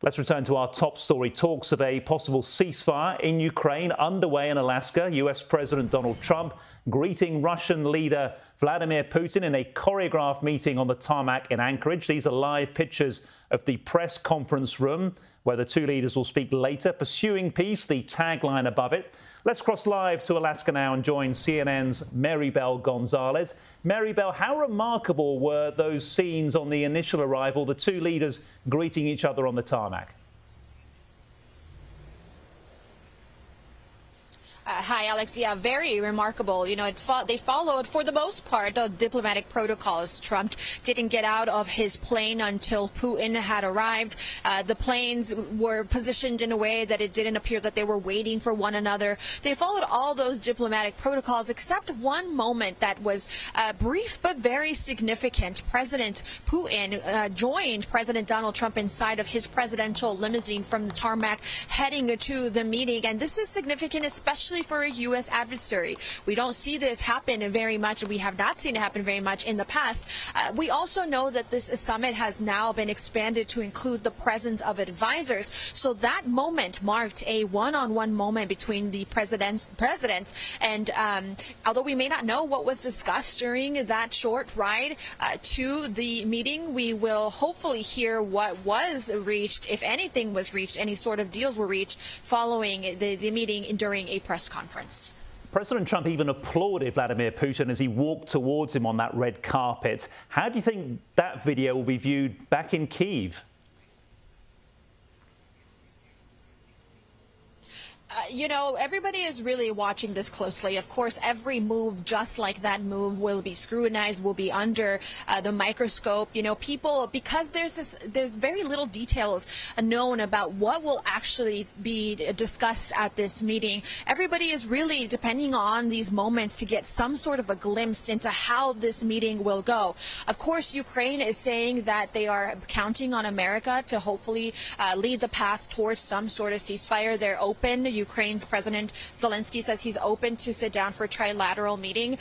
Let's return to our top story. Talks of a possible ceasefire in Ukraine underway in Alaska. US President Donald Trump greeting Russian leader Vladimir Putin in a choreographed meeting on the tarmac in Anchorage. These are live pictures of the press conference room where the two leaders will speak later. Pursuing peace, the tagline above it. Let's cross live to Alaska now and join CNN's Marybel Gonzalez. Marybel, how remarkable were those scenes on the initial arrival, the two leaders greeting each other on the tarmac? Hi, Alex. Yeah, very remarkable. You know, they followed, for the most part, the diplomatic protocols. Trump didn't get out of his plane until Putin had arrived. The planes were positioned in a way that it didn't appear that they were waiting for one another. They followed all those diplomatic protocols, except one moment that was brief but very significant. President Putin joined President Donald Trump inside of his presidential limousine from the tarmac, heading to the meeting. And this is significant, especially for a U.S. adversary. We don't see this happen very much. We have not seen it happen very much in the past. We also know that this summit has now been expanded to include the presence of advisors. So that moment marked a one-on-one moment between the presidents. And although we may not know what was discussed during that short ride to the meeting, we will hopefully hear what was reached, if anything was reached, any sort of deals were reached following the meeting during a press conference. President Trump even applauded Vladimir Putin as he walked towards him on that red carpet. How do you think that video will be viewed back in Kyiv? You know, everybody is really watching this closely. Of course, every move just like that move will be scrutinized, will be under the microscope. You know, people, because there's very little details known about what will actually be discussed at this meeting. Everybody is really depending on these moments to get some sort of a glimpse into how this meeting will go. Of course, Ukraine is saying that they are counting on America to hopefully lead the path towards some sort of ceasefire. They're open. Ukraine's President Zelensky says he's open to sit down for a trilateral meeting.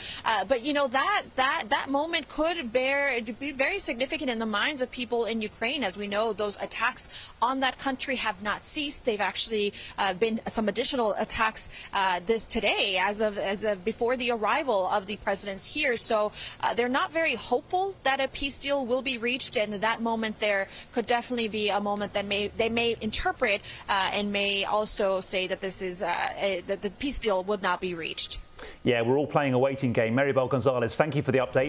But, you know, that moment could be very significant in the minds of people in Ukraine. As we know, those attacks on that country have not ceased. They've actually been some additional attacks today as of before the arrival of the presidents here. So they're not very hopeful that a peace deal will be reached. And that moment there could definitely be a moment that they may interpret and may also say that this is that the peace deal would not be reached. Yeah, we're all playing a waiting game. Marybel Gonzalez, thank you for the update.